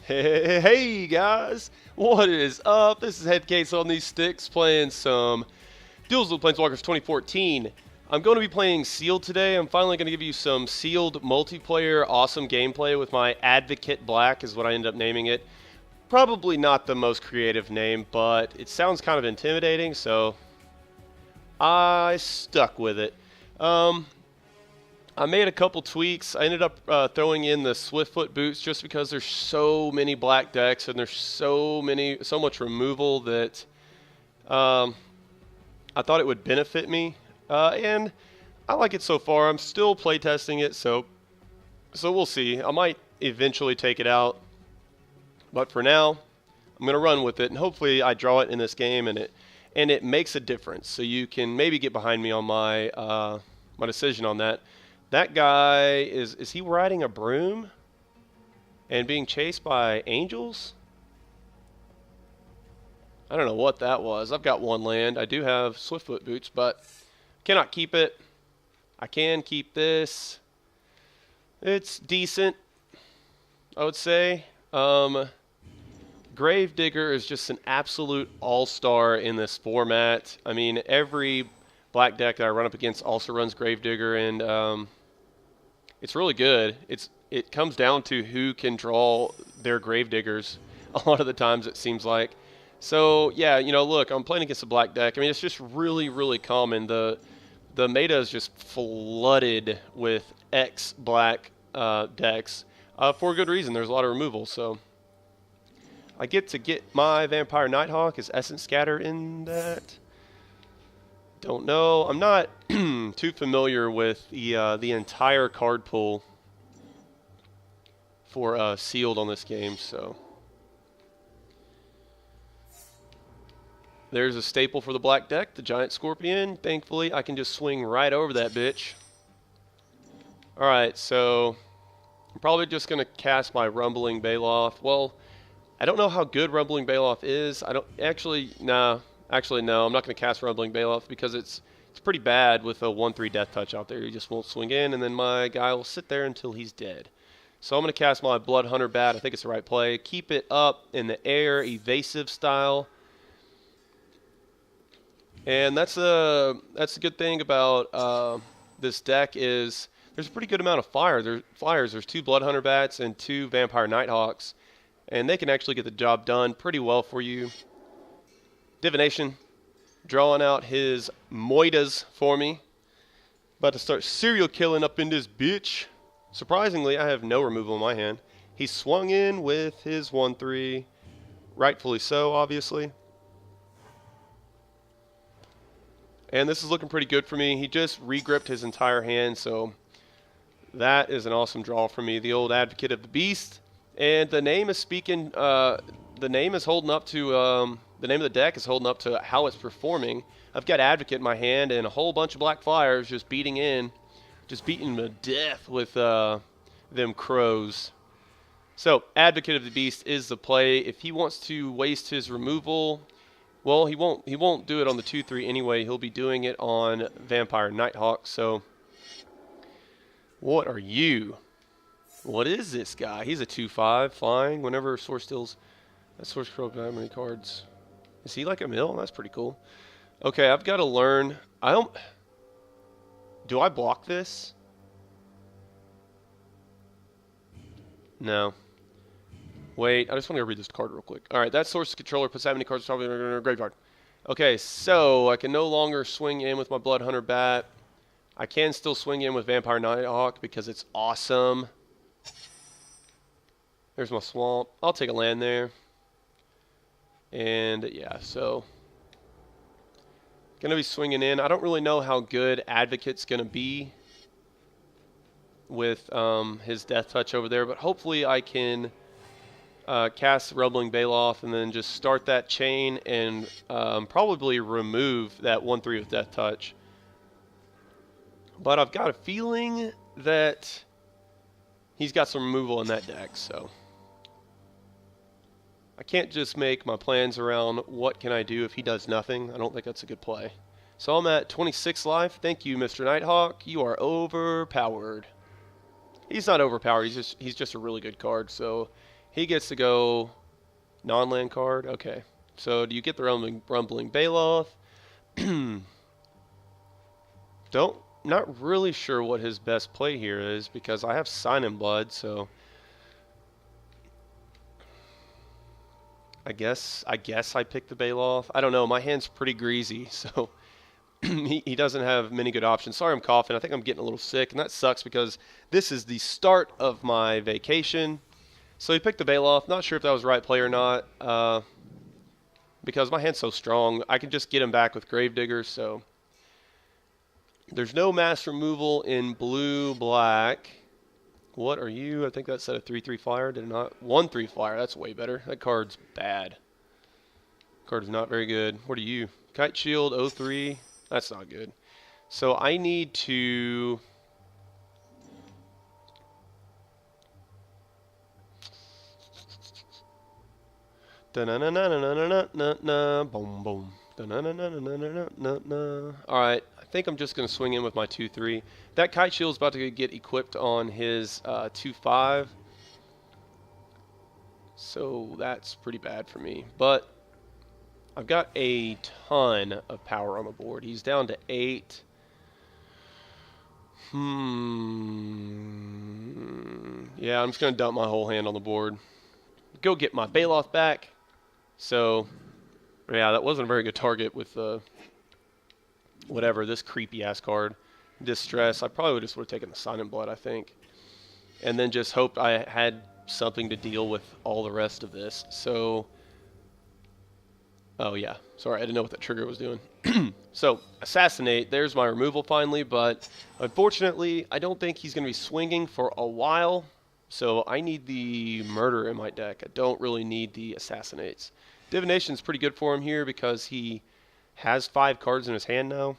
Hey guys, what is up? This is Headcase on these sticks playing some Duels of the Planeswalkers 2014. I'm going to be playing Sealed today. I'm finally going to give you some Sealed multiplayer awesome gameplay with my Advocate Black is what I ended up naming it. Probably not the most creative name, but it sounds kind of intimidating, so I stuck with it. I made a couple tweaks. I ended up throwing in the Swiftfoot boots just because there's so many black decks and there's so much removal that I thought it would benefit me. And I like it so far. I'm still playtesting it, so we'll see. I might eventually take it out, but for now, I'm gonna run with it, and hopefully I draw it in this game, and it makes a difference. So you can maybe get behind me on my my decision on that. That guy, is he riding a broom and being chased by angels? I don't know what that was. I've got one land. I do have Swiftfoot boots, but cannot keep it. I can keep this. It's decent, I would say. Gravedigger is just an absolute all-star in this format. I mean, every black deck that I run up against also runs Gravedigger, and it's really good. It comes down to who can draw their Gravediggers a lot of the times, it seems like. So yeah, you know, look, I'm playing against a black deck. I mean, it's just really common. The meta is just flooded with X black decks for good reason. There's a lot of removal, so I get my Vampire Nighthawk. Is Essence Scatter in that? Don't know. I'm not too familiar with the entire card pool for Sealed on this game, so there's a staple for the black deck, the Giant Scorpion. Thankfully, I can just swing right over that bitch. Alright, so I'm probably just going to cast my Rumbling Baloth. Well, I don't know how good Rumbling Baloth is. I don't actually, no, I'm not going to cast Rumbling Baloth because it's pretty bad with a 1/3 Death Touch out there. He just won't swing in, and then my guy will sit there until he's dead. So I'm going to cast my Blood Hunter Bat. I think it's the right play. Keep it up in the air, evasive style. And that's a good thing about this deck is there's a pretty good amount of flyers. There's 2 Blood Hunter Bats and 2 Vampire Nighthawks, and they can actually get the job done pretty well for you. Divination, drawing out his Moitas for me. About to start serial killing up in this bitch. Surprisingly, I have no removal in my hand. He swung in with his 1/3, rightfully so, obviously. And this is looking pretty good for me. He just regripped his entire hand, so that is an awesome draw for me. The old Advocate of the Beast. And the name is speaking, the name is holding up to, the name of the deck is holding up to how it's performing. I've got Advocate in my hand and a whole bunch of black flyers just beating them to death with them crows. So Advocate of the Beast is the play. If he wants to waste his removal, well, he won't do it on the 2/3 anyway. He'll be doing it on Vampire Nighthawk. So what are you? What is this guy? He's a 2/5 flying. Whenever source steals, that source control how many cards? Is he like a mill? That's pretty cool. Okay, I've got to learn. Do I block this? No. Wait, I just want to read this card real quick. All right, that source controller puts that many cards in a graveyard. Okay, so I can no longer swing in with my Blood Hunter Bat. I can still swing in with Vampire Nighthawk because it's awesome. There's my swamp. I'll take a land there. And yeah, so going to be swinging in. I don't really know how good Advocate's going to be with his Death Touch over there, but hopefully I can cast Rumbling Baloth and then just start that chain and probably remove that 1/3 with Death Touch. But I've got a feeling that he's got some removal in that deck, so I can't just make my plans around what can I do if he does nothing. I don't think that's a good play. So I'm at 26 life. Thank you, Mr. Nighthawk. You are overpowered. He's not overpowered. He's just a really good card. So He gets to go non-land card. Okay. So do you get the rumbling Baloth? Not really sure what his best play here is because I have Sign in Blood, so I guess I pick the Baloth. I don't know. My hand's pretty greasy, so he doesn't have many good options. Sorry, I'm coughing. I think I'm getting a little sick, and that sucks because this is the start of my vacation. So he picked the Baloth. Not sure if that was the right play or not, because my hand's so strong. I can just get him back with Gravedigger, so there's no mass removal in blue-black. What are you? I think that said a 3/3 flyer. Did it not? 1/3 flyer. That's way better. That card's bad. Card is not very good. What are you? Kite Shield 03. That's not good. So I need to... Boom, boom. Alright, I think I'm just going to swing in with my 2/3. That Kite Shield is about to get equipped on his 2/5. So that's pretty bad for me. But I've got a ton of power on the board. He's down to 8. Yeah, I'm just going to dump my whole hand on the board. Go get my Baloth back. So, yeah, that wasn't a very good target with whatever, this creepy-ass card. Distress. I probably just would have taken the Sign in Blood, I think. And then just hoped I had something to deal with all the rest of this. So, oh yeah, sorry, I didn't know what that trigger was doing. So, Assassinate, there's my removal finally, but unfortunately, I don't think he's going to be swinging for a while. So, I need the Murder in my deck. I don't really need the Assassinates. Divination's pretty good for him here because he has 5 cards in his hand now.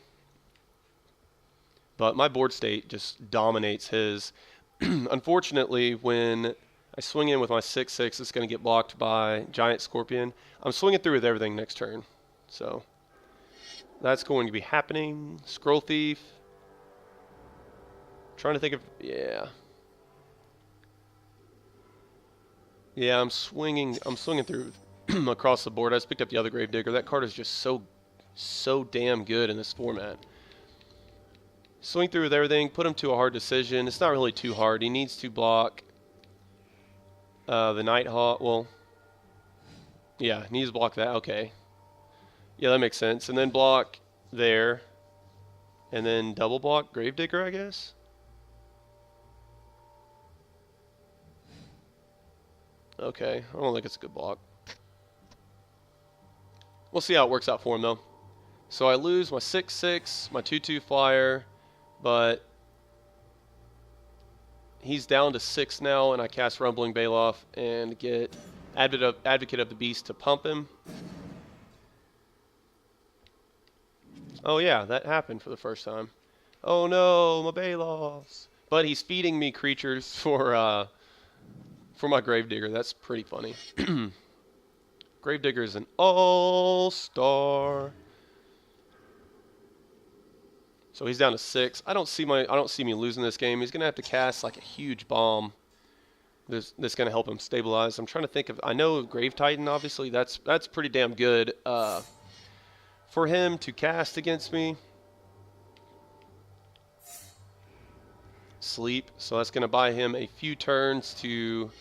But my board state just dominates his. Unfortunately, when I swing in with my 6/6, it's going to get blocked by Giant Scorpion. I'm swinging through with everything next turn. So that's going to be happening. Scroll Thief. Trying to think of... Yeah, I'm swinging through across the board. I just picked up the other Gravedigger. That card is just so damn good in this format. Swing through with everything, put him to a hard decision. It's not really too hard. He needs to block the Nighthawk. Well, yeah, he needs to block that. Okay. Yeah, that makes sense. And then block there. And then double block Gravedigger, I guess. Okay, I don't think it's a good block. We'll see how it works out for him, though. So I lose my 6/6, my 2/2 flyer, but he's down to 6 now, and I cast Rumbling Baloth and get Advocate of the Beast to pump him. Oh yeah, that happened for the first time. Oh no, my Baloths. But he's feeding me creatures for my Gravedigger. That's pretty funny. Gravedigger is an all-star. So he's down to 6. I don't see me losing this game. He's gonna have to cast like a huge bomb. That's gonna help him stabilize. I'm trying to think of. I know Grave Titan. Obviously, that's pretty damn good for him to cast against me. Sleep. So that's gonna buy him a few turns to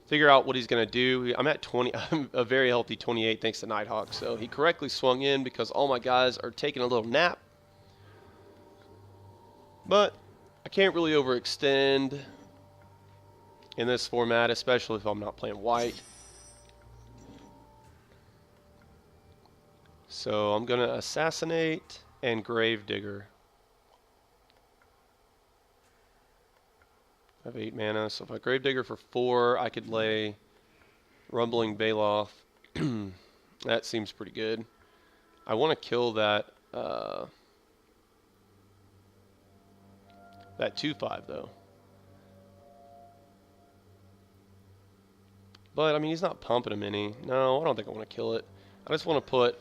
figure out what he's going to do. I'm at 20. I'm a very healthy 28 thanks to Nighthawk. So he correctly swung in because all my guys are taking a little nap. But I can't really overextend in this format, especially if I'm not playing white. So I'm going to Assassinate and Gravedigger. I have 8 mana, so if I Gravedigger for 4, I could lay Rumbling Baloth. That seems pretty good. I want to kill that that 2/5 though. But I mean, he's not pumping him any. No, I don't think I want to kill it. I just want to put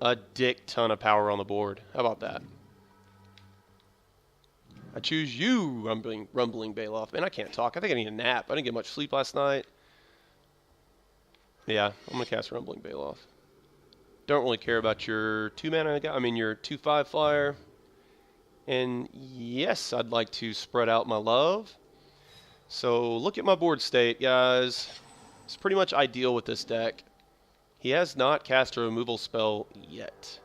a dick ton of power on the board. How about that? I choose you, Rumbling Baloth. Man, I can't talk. I think I need a nap. I didn't get much sleep last night. Yeah, I'm going to cast Rumbling Baloth. Don't really care about your 2-mana, I mean your 2/5 flyer. And yes, I'd like to spread out my love. So look at my board state, guys. It's pretty much ideal with this deck. He has not cast a removal spell yet.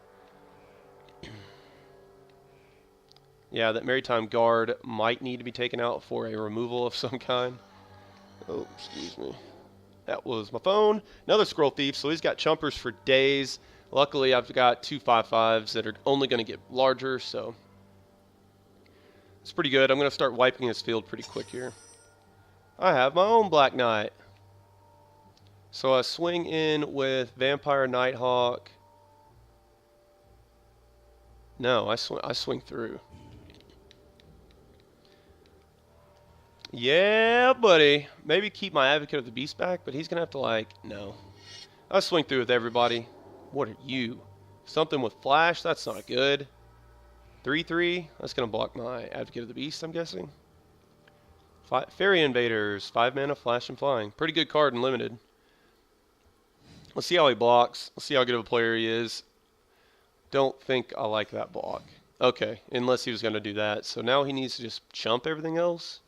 Yeah, that Maritime Guard might need to be taken out for a removal of some kind. Oh, excuse me. That was my phone. Another Scroll Thief, so he's got chumpers for days. Luckily, I've got 2 5/5s that are only going to get larger, so it's pretty good. I'm going to start wiping his field pretty quick here. I have my own Black Knight. So I swing in with Vampire Nighthawk. No, I swing through. Yeah, buddy. Maybe keep my Advocate of the Beast back, but he's going to have to, like, no. I swing through with everybody. What are you? Something with Flash? That's not good. 3/3? That's going to block my Advocate of the Beast, I'm guessing. Fairy Invaders. 5 mana, Flash and Flying. Pretty good card in Limited. Let's see how he blocks. Let's see how good of a player he is. Don't think I like that block. Okay, unless he was going to do that. So now he needs to just chump everything else.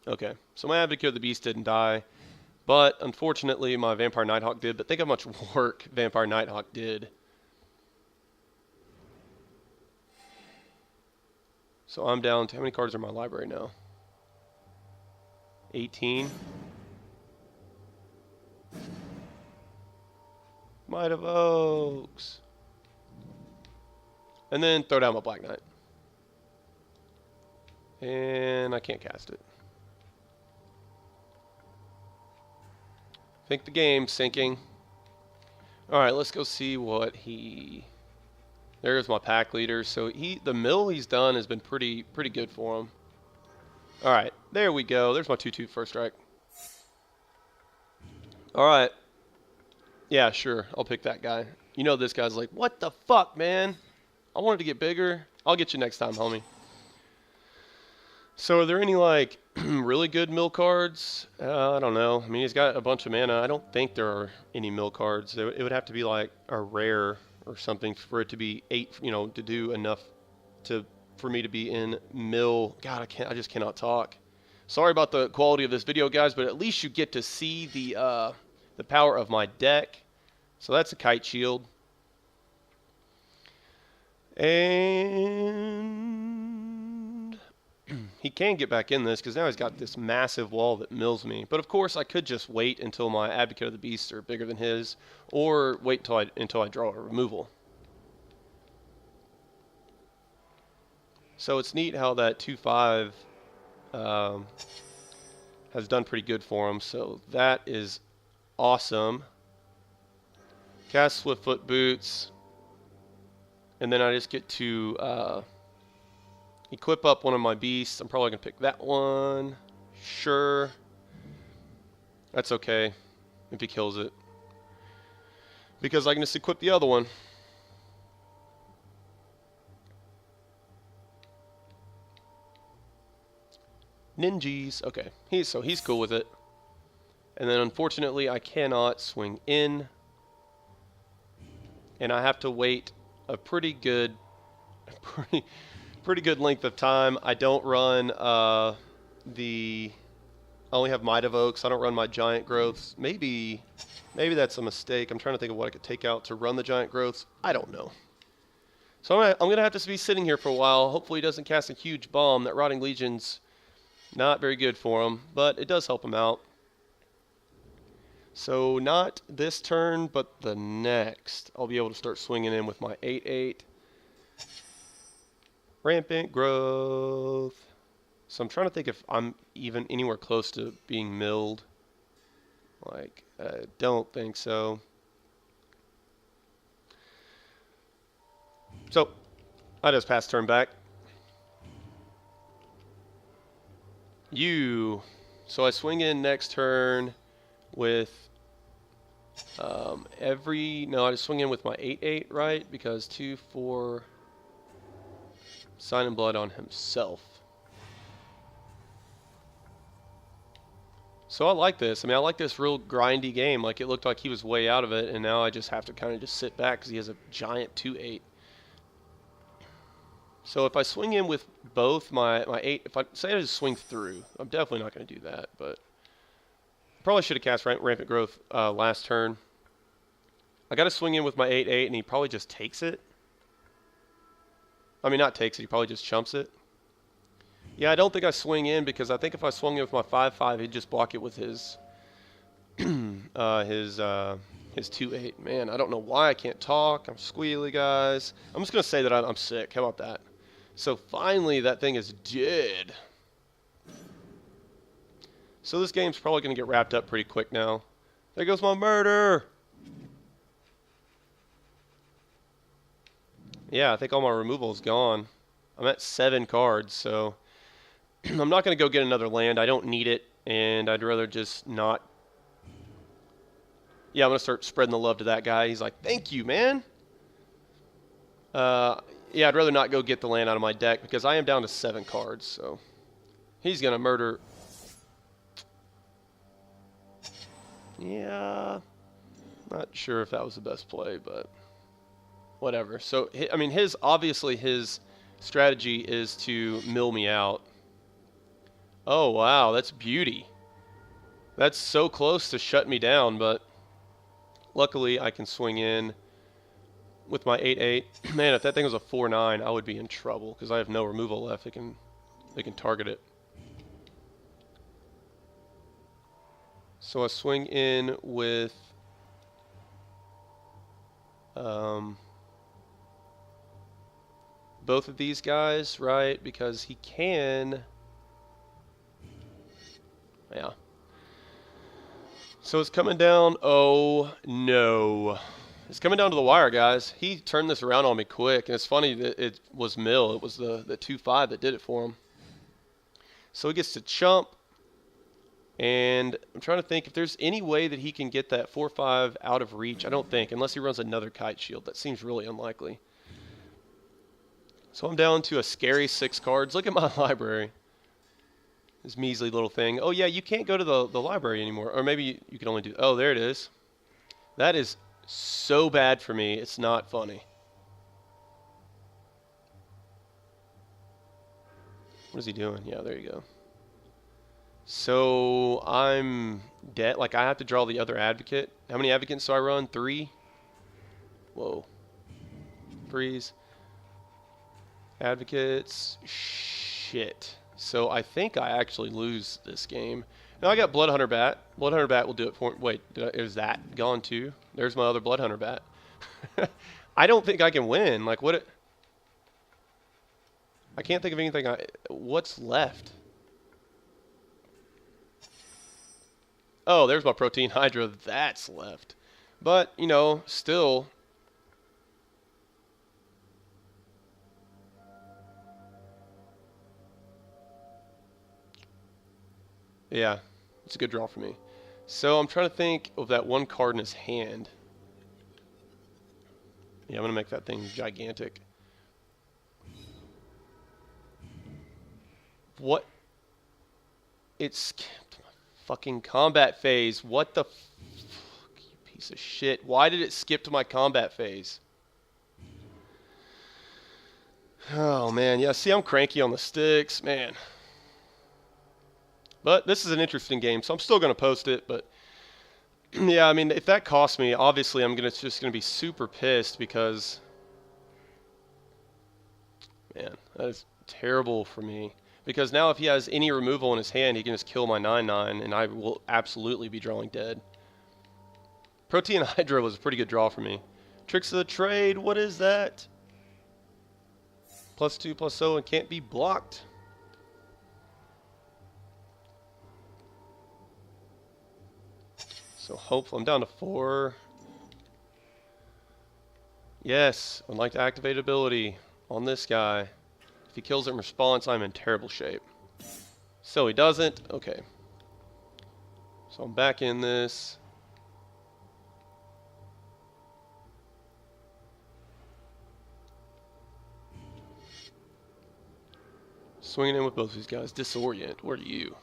Okay, so my Advocate of the Beast didn't die. But unfortunately, my Vampire Nighthawk did. But think how much work Vampire Nighthawk did. So I'm down to, how many cards are in my library now? 18. Might of Oaks. And then throw down my Black Knight. And I can't cast it. Think the game's sinking. Alright, let's go see what he... There's my pack leader. So the mill he's done has been pretty good for him. Alright, there we go. There's my 2/2 first strike. Alright. Yeah, sure. I'll pick that guy. You know this guy's like, what the fuck, man? I wanted to get bigger. I'll get you next time, homie. So are there any, like, really good mill cards? I don't know. I mean, he's got a bunch of mana. I don't think there are any mill cards. It would have to be, like, a rare or something for it to be 8, you know, to do enough for me to be in mill. God, I just cannot talk. Sorry about the quality of this video, guys, but at least you get to see the power of my deck. So that's a Kite Shield. And he can get back in this because now he's got this massive wall that mills me. But of course, I could just wait until my Advocate of the Beasts are bigger than his, or wait until I draw a removal. So it's neat how that 2/5 has done pretty good for him. So that is awesome. Cast Swiftfoot Boots. And then I just get to equip up one of my beasts. I'm probably going to pick that one. Sure. That's okay if he kills it. Because I can just equip the other one. Ninjas. Okay. So he's cool with it. And then unfortunately I cannot swing in. And I have to wait a pretty good length of time. I don't run I only have Might of Oaks. I don't run my Giant Growths. Maybe that's a mistake. I'm trying to think of what I could take out to run the Giant Growths. I don't know. So I'm going to have to be sitting here for a while. Hopefully he doesn't cast a huge bomb. That Rotting Legion's not very good for him, but it does help him out. So not this turn, but the next, I'll be able to start swinging in with my 8/8. Rampant Growth. So I'm trying to think if I'm even anywhere close to being milled. Like, I don't think so. So, I just passed turn back. So I swing in next turn with I just swing in with my 8/8, right? Because 2, 4, Sign in Blood on himself. So I like this. I mean, I like this real grindy game. Like, it looked like he was way out of it, and now I just have to kind of just sit back because he has a giant 2-8. So if I swing in with both my 8, if I say I just swing through, I'm definitely not going to do that, but probably should have cast Rampant Growth last turn. I got to swing in with my 8-8, and he probably just takes it. I mean, not takes it, he probably just chumps it. Yeah, I don't think I swing in because I think if I swung in with my 5-5, he'd just block it with his his 2-8. Man, I don't know why I can't talk. I'm squealy, guys. I'm just going to say that I'm sick. How about that? So finally, that thing is dead. So this game's probably going to get wrapped up pretty quick now. There goes my murder. Yeah, I think all my removal is gone. I'm at 7 cards, so I'm not going to go get another land. I don't need it, and I'd rather just not. Yeah, I'm going to start spreading the love to that guy. He's like, thank you, man. Yeah, I'd rather not go get the land out of my deck because I am down to 7 cards, so he's going to murder. Yeah, not sure if that was the best play, but whatever. So, I mean, obviously his strategy is to mill me out. Oh, wow, that's beauty. That's so close to shut me down, but luckily I can swing in with my 8-8. Man, if that thing was a 4-9, I would be in trouble because I have no removal left. They can target it. So I swing in with both of these guys, right? Because he can. Yeah. So it's coming down. Oh, no. It's coming down to the wire, guys. He turned this around on me quick. And it's funny that it was Mill. It was the 2-5 that did it for him. So he gets to chump. And I'm trying to think if there's any way that he can get that 4-5 out of reach. I don't think, unless he runs another Kite Shield. That seems really unlikely. So I'm down to a scary 6 cards. Look at my library. This measly little thing. Oh, yeah, you can't go to the library anymore. Or maybe you can only do... Oh, there it is. That is so bad for me. It's not funny. What is he doing? Yeah, there you go. So I'm dead. Like, I have to draw the other Advocate. How many Advocates do I run? 3? Whoa. Freeze. Advocates. Shit. So I think I actually lose this game. Now I got Bloodhunter Bat. Bloodhunter Bat will do it for me. Wait, is that gone too? There's my other Bloodhunter Bat. I don't think I can win. Like, what? I can't think of anything. What's left? Oh, there's my Protein Hydra. That's left. But, you know, still... Yeah, it's a good draw for me. So I'm trying to think of that one card in his hand. Yeah, I'm going to make that thing gigantic. What? It skipped my fucking combat phase. What the fuck, you piece of shit. Why did it skip to my combat phase? Oh, man. Yeah, see, I'm cranky on the sticks. Man. But this is an interesting game, so I'm still going to post it. But, yeah, I mean, if that costs me, obviously I'm just going to be super pissed because, man, that is terrible for me. Because now if he has any removal in his hand, he can just kill my 9-9, and I will absolutely be drawing dead. Protein Hydra was a pretty good draw for me. Tricks of the Trade, what is that? +2/+0 and can't be blocked. So hopefully I'm down to 4. Yes, I'd like to activate ability on this guy. If he kills it in response, I'm in terrible shape. So he doesn't. Okay. So I'm back in this. Swinging in with both of these guys. Disorient. Where are you?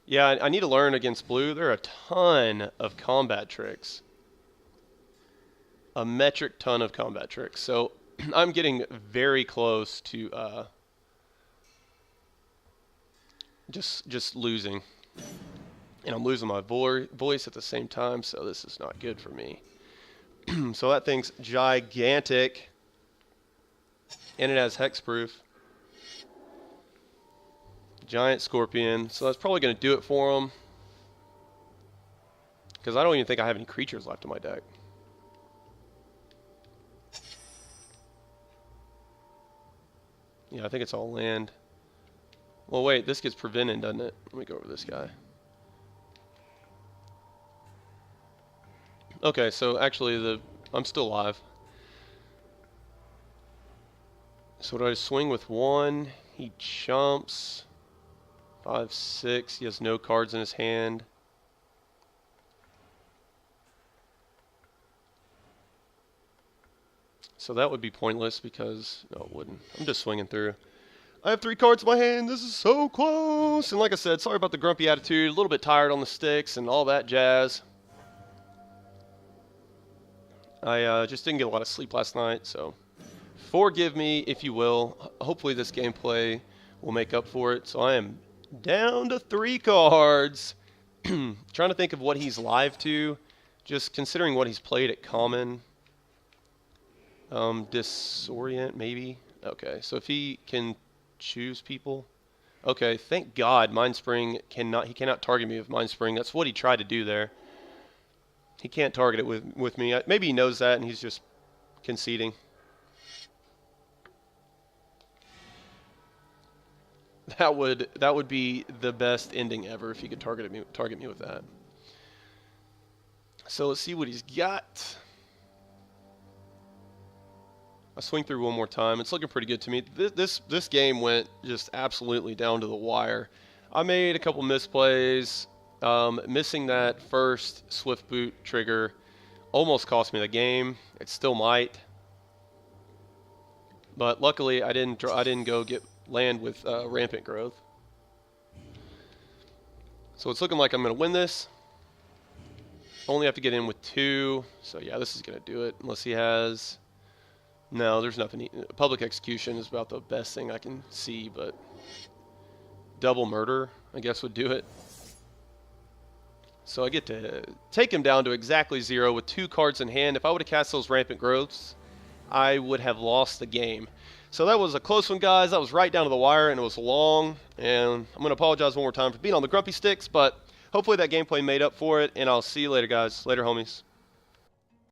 Yeah, I need to learn against blue. There are a ton of combat tricks. A metric ton of combat tricks. So I'm getting very close to just losing. And I'm losing my voice at the same time, so this is not good for me. So that thing's gigantic. And it has hexproof. Giant scorpion. So that's probably going to do it for him. Because I don't even think I have any creatures left in my deck. Yeah, I think it's all land. Well, wait, this gets prevented, doesn't it? Let me go over this guy. Okay, so actually I'm still alive. So do I swing with one? He jumps. 5, 6. He has no cards in his hand. So that would be pointless because... No, it wouldn't. I'm just swinging through. I have 3 cards in my hand. This is so close. And like I said, sorry about the grumpy attitude. A little bit tired on the sticks and all that jazz. I just didn't get a lot of sleep last night, so forgive me if you will. Hopefully this gameplay will make up for it. So I am down to 3 cards. Trying to think of what he's live to. Just considering what he's played at common. Disorient, maybe? Okay, so if he can choose people. Okay, thank God Mindspring he cannot target me with Mindspring. That's what he tried to do there. He can't target it with me. Maybe he knows that and he's just conceding. That would be the best ending ever if he could target me with that. So let's see what he's got. I swing through one more time. It's looking pretty good to me. This game went just absolutely down to the wire. I made a couple misplays. Missing that first swift boot trigger almost cost me the game. It still might, but luckily I didn't go get land with rampant growth. So it's looking like I'm going to win this. Only have to get in with 2. So yeah, this is going to do it. Unless he has... No, there's nothing. Public execution is about the best thing I can see, but double murder, I guess, would do it. So I get to take him down to exactly 0 with 2 cards in hand. If I would have cast those rampant growths, I would have lost the game. So that was a close one, guys. That was right down to the wire, and it was long. And I'm going to apologize one more time for being on the grumpy sticks, but hopefully that gameplay made up for it, and I'll see you later, guys. Later, homies.